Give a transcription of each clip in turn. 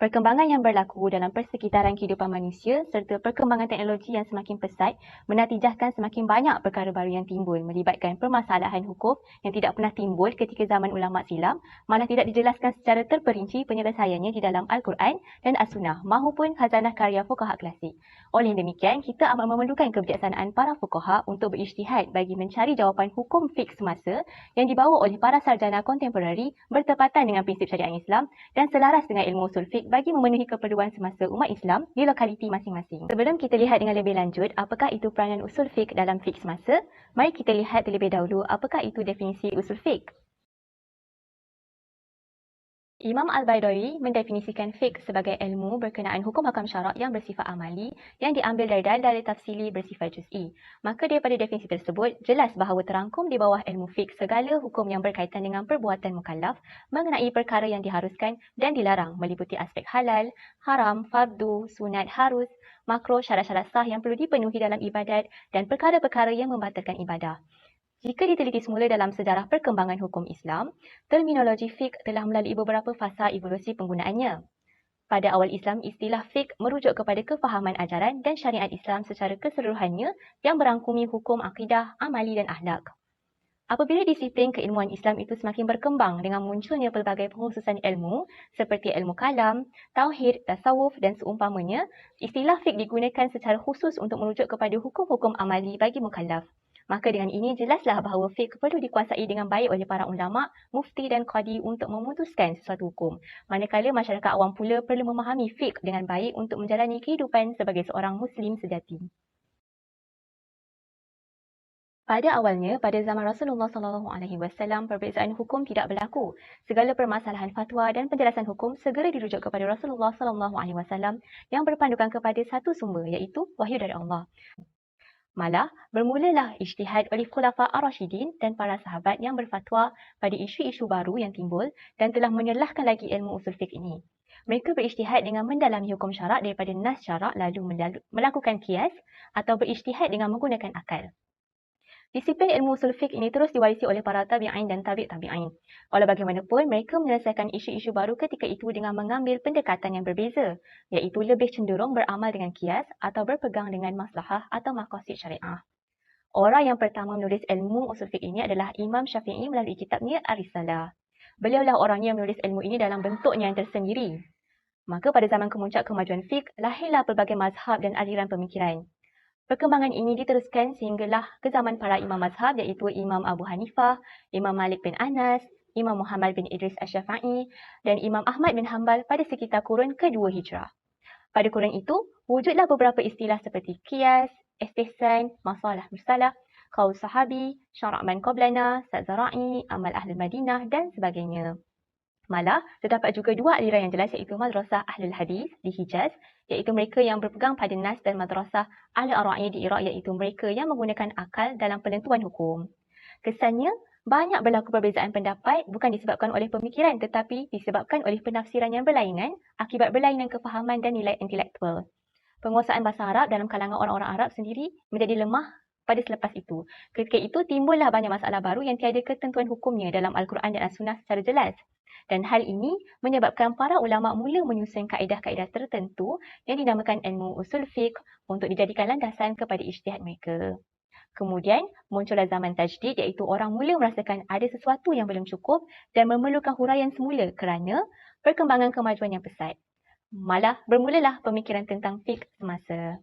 Perkembangan yang berlaku dalam persekitaran kehidupan manusia serta perkembangan teknologi yang semakin pesat menatijahkan semakin banyak perkara baru yang timbul melibatkan permasalahan hukum yang tidak pernah timbul ketika zaman ulama silam, malah tidak dijelaskan secara terperinci penyelesaiannya di dalam Al-Quran dan As-Sunnah mahupun khazanah karya fuqaha klasik. Oleh demikian, kita amat memerlukan kebijaksanaan para fuqaha untuk berijtihad bagi mencari jawapan hukum fiqh semasa yang dibawa oleh para sarjana kontemporari bertepatan dengan prinsip syariat Islam dan selaras dengan ilmu usul fiqh bagi memenuhi keperluan semasa umat Islam di lokaliti masing-masing. Sebelum kita lihat dengan lebih lanjut apakah itu peranan usul fiqh dalam fiqh semasa, mari kita lihat terlebih dahulu apakah itu definisi usul fiqh. Imam Al-Baidawi mendefinisikan fiqh sebagai ilmu berkenaan hukum hakam syarak yang bersifat amali yang diambil dari dalil tafsili bersifat juz'i. Maka daripada definisi tersebut, jelas bahawa terangkum di bawah ilmu fiqh segala hukum yang berkaitan dengan perbuatan mukallaf mengenai perkara yang diharuskan dan dilarang meliputi aspek halal, haram, fardu, sunat, harus, makruh, syarat-syarat sah yang perlu dipenuhi dalam ibadat dan perkara-perkara yang membatalkan ibadah. Jika diteliti semula dalam sejarah perkembangan hukum Islam, terminologi fiqh telah melalui beberapa fasa evolusi penggunaannya. Pada awal Islam, istilah fiqh merujuk kepada kefahaman ajaran dan syariat Islam secara keseluruhannya yang berangkumi hukum akidah, amali dan akhlak. Apabila disiplin keilmuan Islam itu semakin berkembang dengan munculnya pelbagai pengkhususan ilmu seperti ilmu kalam, tauhid, tasawuf dan seumpamanya, istilah fiqh digunakan secara khusus untuk merujuk kepada hukum-hukum amali bagi mukallaf. Maka dengan ini jelaslah bahawa fiqh perlu dikuasai dengan baik oleh para ulama, mufti dan qadi untuk memutuskan sesuatu hukum. Manakala masyarakat awam pula perlu memahami fiqh dengan baik untuk menjalani kehidupan sebagai seorang Muslim sejati. Pada awalnya, pada zaman Rasulullah SAW, perbezaan hukum tidak berlaku. Segala permasalahan fatwa dan penjelasan hukum segera dirujuk kepada Rasulullah SAW yang berpandukan kepada satu sumber iaitu wahyu dari Allah. Malah, bermulalah ijtihad oleh Khulafa Ar-Rashidin dan para sahabat yang berfatwa pada isu-isu baru yang timbul dan telah menyelahkan lagi ilmu usul fiqh ini. Mereka berijtihad dengan mendalami hukum syarak daripada nas syarak lalu melakukan kias atau berijtihad dengan menggunakan akal. Disiplin ilmu usul fiqh ini terus diwarisi oleh para tabi'in dan tabi'in. Walau bagaimanapun, mereka menyelesaikan isu-isu baru ketika itu dengan mengambil pendekatan yang berbeza, iaitu lebih cenderung beramal dengan kias atau berpegang dengan maslahah atau maqasid syariah. Orang yang pertama menulis ilmu usul fiqh ini adalah Imam Syafi'i melalui kitabnya Ar-Risalah. Beliaulah orangnya yang menulis ilmu ini dalam bentuknya yang tersendiri. Maka pada zaman kemuncak kemajuan fiqh, lahirlah pelbagai mazhab dan aliran pemikiran. Perkembangan ini diteruskan sehinggalah ke zaman para imam mazhab iaitu Imam Abu Hanifah, Imam Malik bin Anas, Imam Muhammad bin Idris Asy-Syafi'i dan Imam Ahmad bin Hanbal pada sekitar kurun kedua Hijrah. Pada kurun itu, wujudlah beberapa istilah seperti qiyas, istihsan, masalah mursalah, qaul sahabi, syara' man qablana, Sa'zara'i, amal ahli Madinah dan sebagainya. Malah, terdapat juga dua aliran yang jelas iaitu Madrasah Ahlul Hadis di Hijaz, iaitu mereka yang berpegang pada nas dan Madrasah Al-Ara'i di Iraq iaitu mereka yang menggunakan akal dalam penentuan hukum. Kesannya, banyak berlaku perbezaan pendapat bukan disebabkan oleh pemikiran tetapi disebabkan oleh penafsiran yang berlainan akibat berlainan kefahaman dan nilai intelektual. Penguasaan bahasa Arab dalam kalangan orang-orang Arab sendiri menjadi lemah pada selepas itu. Ketika itu timbullah banyak masalah baru yang tiada ketentuan hukumnya dalam Al-Quran dan As-Sunnah secara jelas. Dan hal ini menyebabkan para ulama mula menyusun kaedah-kaedah tertentu yang dinamakan ilmu usul fiqh untuk dijadikan landasan kepada ijtihad mereka. Kemudian muncullah zaman tajdid iaitu orang mula merasakan ada sesuatu yang belum cukup dan memerlukan huraian semula kerana perkembangan kemajuan yang pesat. Malah bermulalah pemikiran tentang fiqh semasa.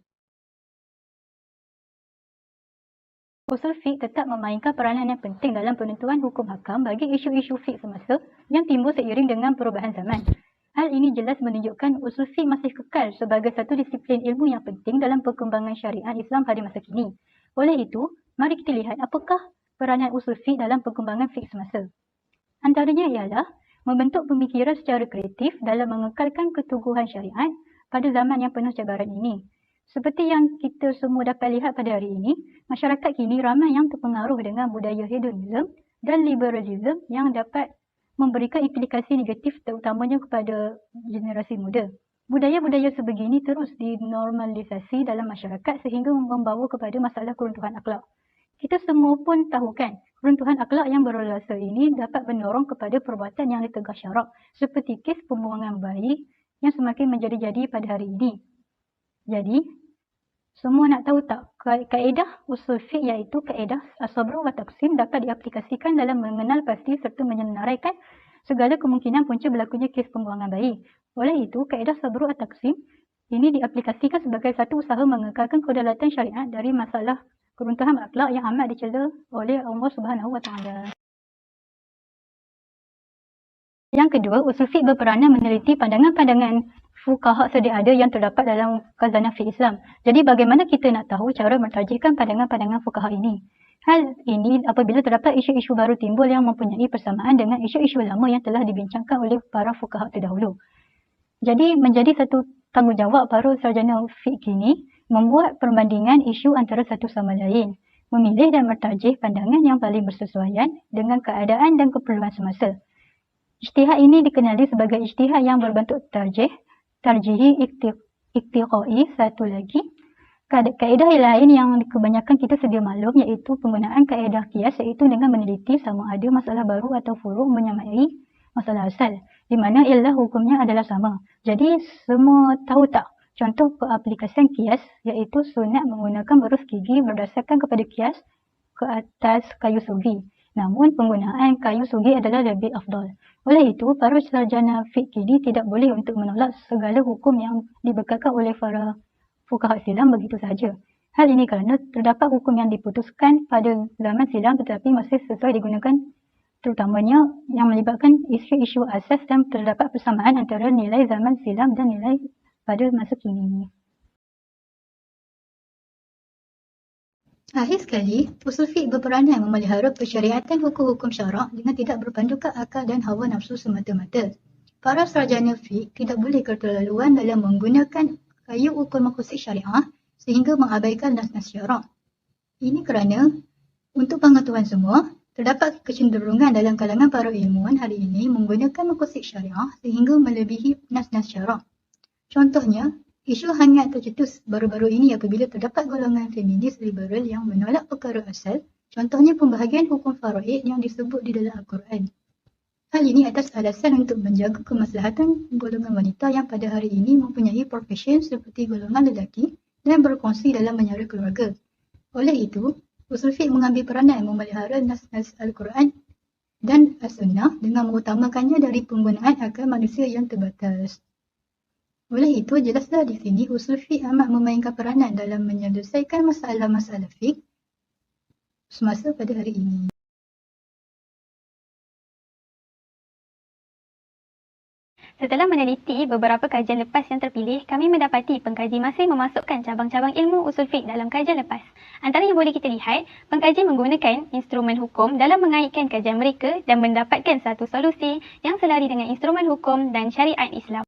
Usul fiqh tetap memainkan peranan yang penting dalam penentuan hukum hakam bagi isu-isu fiqh semasa yang timbul seiring dengan perubahan zaman. Hal ini jelas menunjukkan usul fiqh masih kekal sebagai satu disiplin ilmu yang penting dalam perkembangan syariat Islam pada masa kini. Oleh itu, mari kita lihat apakah peranan usul fiqh dalam perkembangan fiqh semasa. Antaranya ialah membentuk pemikiran secara kreatif dalam mengekalkan keteguhan syariat pada zaman yang penuh cabaran ini. Seperti yang kita semua dapat lihat pada hari ini, masyarakat kini ramai yang terpengaruh dengan budaya hedonisme dan liberalisme yang dapat memberikan implikasi negatif terutamanya kepada generasi muda. Budaya-budaya sebegini terus dinormalisasi dalam masyarakat sehingga membawa kepada masalah keruntuhan akhlak. Kita semua pun tahu kan, keruntuhan akhlak yang berlaku ini dapat mendorong kepada perbuatan yang ditegah syarak seperti kes pembuangan bayi yang semakin menjadi-jadi pada hari ini. Jadi, semua nak tahu tak, kaedah usul fiqh iaitu kaedah as-sabr wa taqsim dapat diaplikasikan dalam mengenal pasti serta menyenaraikan segala kemungkinan punca berlakunya kes pembuangan bayi. Oleh itu, kaedah sabr wa taqsim ini diaplikasikan sebagai satu usaha mengekalkan kedaulatan syariat dari masalah keruntuhan akhlak yang amat dicela oleh Allah Subhanahu wa taala. Yang kedua, usul fiqh berperanan meneliti pandangan-pandangan fuqaha sedia ada yang terdapat dalam khazanah fiqh Islam. Jadi bagaimana kita nak tahu cara mentarjihkan pandangan-pandangan fuqaha ini? Hal ini apabila terdapat isu-isu baru timbul yang mempunyai persamaan dengan isu-isu lama yang telah dibincangkan oleh para fuqaha terdahulu. Jadi menjadi satu tanggungjawab para sarjana fiqh ini membuat perbandingan isu antara satu sama lain, memilih dan mentarjih pandangan yang paling bersesuaian dengan keadaan dan keperluan semasa. Ijtihad ini dikenali sebagai ijtihad yang berbentuk tarjihi iktiqai. Satu lagi, kaedah lain yang kebanyakan kita sedia maklum iaitu penggunaan kaedah qiyas, iaitu dengan meneliti sama ada masalah baru atau furuk menyamai masalah asal, di mana illah hukumnya adalah sama. Jadi semua tahu tak contoh pengaplikasian qiyas iaitu sunat menggunakan berus gigi berdasarkan kepada qiyas ke atas kayu sugi. Namun penggunaan kayu sugi adalah lebih afdal. Oleh itu, para sarjana fiqh ini tidak boleh untuk menolak segala hukum yang dibekalkan oleh para fuqaha silam begitu sahaja. Hal ini kerana terdapat hukum yang diputuskan pada zaman silam tetapi masih sesuai digunakan, terutamanya yang melibatkan isu-isu asas dan terdapat persamaan antara nilai zaman silam dan nilai pada masa kini. Akhir sekali, usul fiqh berperanan memelihara persyariatan hukum-hukum syarak dengan tidak berpandukan akal dan hawa nafsu semata-mata. Para sarjana fiqh tidak boleh keterlaluan dalam menggunakan kayu ukur maqasid syariah sehingga mengabaikan nas-nas syarak. Ini kerana, untuk pengetahuan semua, terdapat kecenderungan dalam kalangan para ilmuwan hari ini menggunakan maqasid syariah sehingga melebihi nas-nas syarak. Contohnya, isu hangat tercetus baru-baru ini apabila terdapat golongan feminis liberal yang menolak perkara asal, contohnya pembahagian hukum faraid yang disebut di dalam Al-Quran. Hal ini atas alasan untuk menjaga kemaslahatan golongan wanita yang pada hari ini mempunyai profesi seperti golongan lelaki dan berkongsi dalam menyara keluarga. Oleh itu, usul fiqh mengambil peranan memelihara nas-nas Al-Quran dan As-Sunnah dengan mengutamakannya dari penggunaan akal manusia yang terbatas. Oleh itu, jelaslah di sini usul fiqh amat memainkan peranan dalam menyelesaikan masalah-masalah fiqh semasa pada hari ini. Setelah meneliti beberapa kajian lepas yang terpilih, kami mendapati pengkaji masih memasukkan cabang-cabang ilmu usul fiqh dalam kajian lepas. Antara yang boleh kita lihat, pengkaji menggunakan instrumen hukum dalam mengaitkan kajian mereka dan mendapatkan satu solusi yang selari dengan instrumen hukum dan syariat Islam.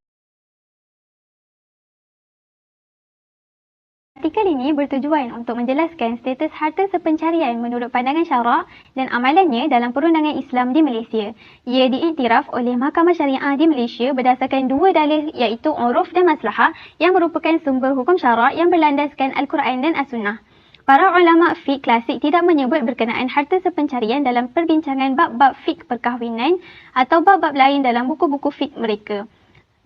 Artikel ini bertujuan untuk menjelaskan status harta sepencarian menurut pandangan syarak dan amalannya dalam perundangan Islam di Malaysia. Ia diiktiraf oleh Mahkamah Syariah di Malaysia berdasarkan dua dalil iaitu uruf dan maslahah yang merupakan sumber hukum syarak yang berlandaskan Al-Quran dan As-Sunnah. Para ulama fiqh klasik tidak menyebut berkenaan harta sepencarian dalam perbincangan bab-bab fiqh perkahwinan atau bab-bab lain dalam buku-buku fiqh mereka.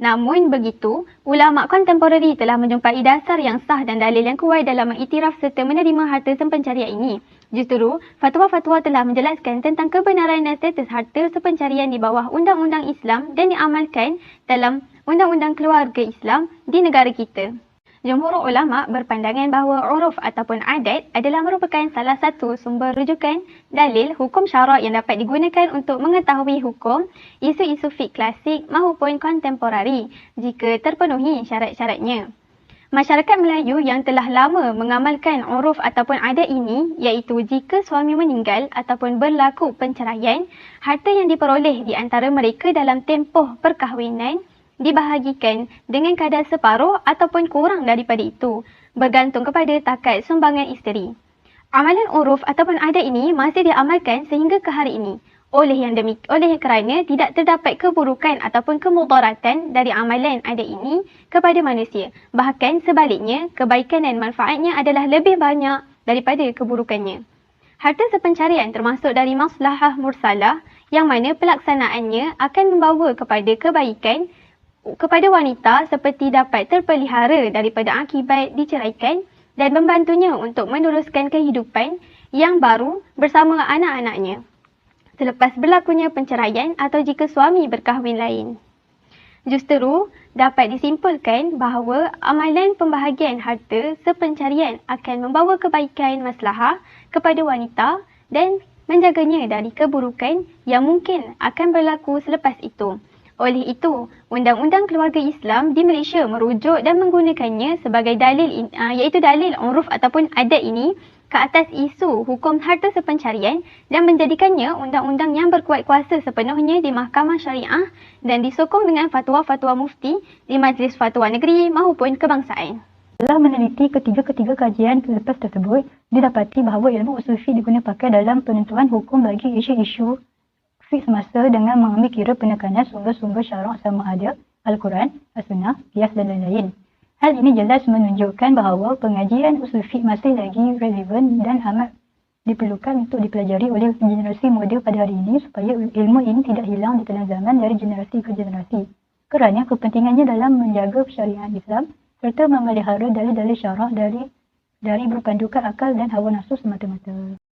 Namun begitu, ulama kontemporari telah menjumpai dasar yang sah dan dalil yang kuat dalam mengiktiraf serta menerima harta sepencarian ini. Justru, fatwa-fatwa telah menjelaskan tentang kebenaran dan status harta sepencarian di bawah undang-undang Islam dan diamalkan dalam undang-undang keluarga Islam di negara kita. Jumhur ulama berpandangan bahawa uruf ataupun adat adalah merupakan salah satu sumber rujukan dalil hukum syarak yang dapat digunakan untuk mengetahui hukum isu-isu fiqh klasik maupun kontemporari jika terpenuhi syarat-syaratnya. Masyarakat Melayu yang telah lama mengamalkan uruf ataupun adat ini iaitu jika suami meninggal ataupun berlaku penceraian, harta yang diperoleh di antara mereka dalam tempoh perkahwinan dibahagikan dengan kadar separuh ataupun kurang daripada itu, bergantung kepada takat sumbangan isteri. Amalan uruf ataupun adat ini masih diamalkan sehingga ke hari ini. Oleh kerana tidak terdapat keburukan ataupun kemudaratan dari amalan ada ini kepada manusia. Bahkan sebaliknya, kebaikan dan manfaatnya adalah lebih banyak daripada keburukannya. Harta sepencarian termasuk dari maslahah mursalah yang mana pelaksanaannya akan membawa kepada kebaikan kepada wanita seperti dapat terpelihara daripada akibat diceraikan dan membantunya untuk meneruskan kehidupan yang baru bersama anak-anaknya selepas berlakunya penceraian atau jika suami berkahwin lain. Justeru, dapat disimpulkan bahawa amalan pembahagian harta sepencarian akan membawa kebaikan maslahah kepada wanita dan menjaganya dari keburukan yang mungkin akan berlaku selepas itu. Oleh itu, Undang-Undang Keluarga Islam di Malaysia merujuk dan menggunakannya sebagai dalil iaitu dalil uruf ataupun adat ini ke atas isu hukum harta sepencarian dan menjadikannya undang-undang yang berkuat kuasa sepenuhnya di Mahkamah Syariah dan disokong dengan fatwa-fatwa mufti di Majlis Fatwa Negeri maupun kebangsaan. Setelah meneliti ketiga-ketiga kajian selepas tersebut, didapati bahawa ilmu usul fiqh diguna pakai dalam penentuan hukum bagi isu-isu fiqh semasa dengan mengambil kira penekanan sumber-sumber syarak sama ada Al-Quran, As-Sunnah, Qiyas dan lain-lain. Hal ini jelas menunjukkan bahawa pengajian usul fiqh masih lagi relevan dan amat diperlukan untuk dipelajari oleh generasi muda pada hari ini supaya ilmu ini tidak hilang di tengah zaman dari generasi ke generasi. Kerana kepentingannya dalam menjaga syariat Islam serta memelihara dalil-dalil syarak dari berpandukan akal dan hawa nafsu semata-mata.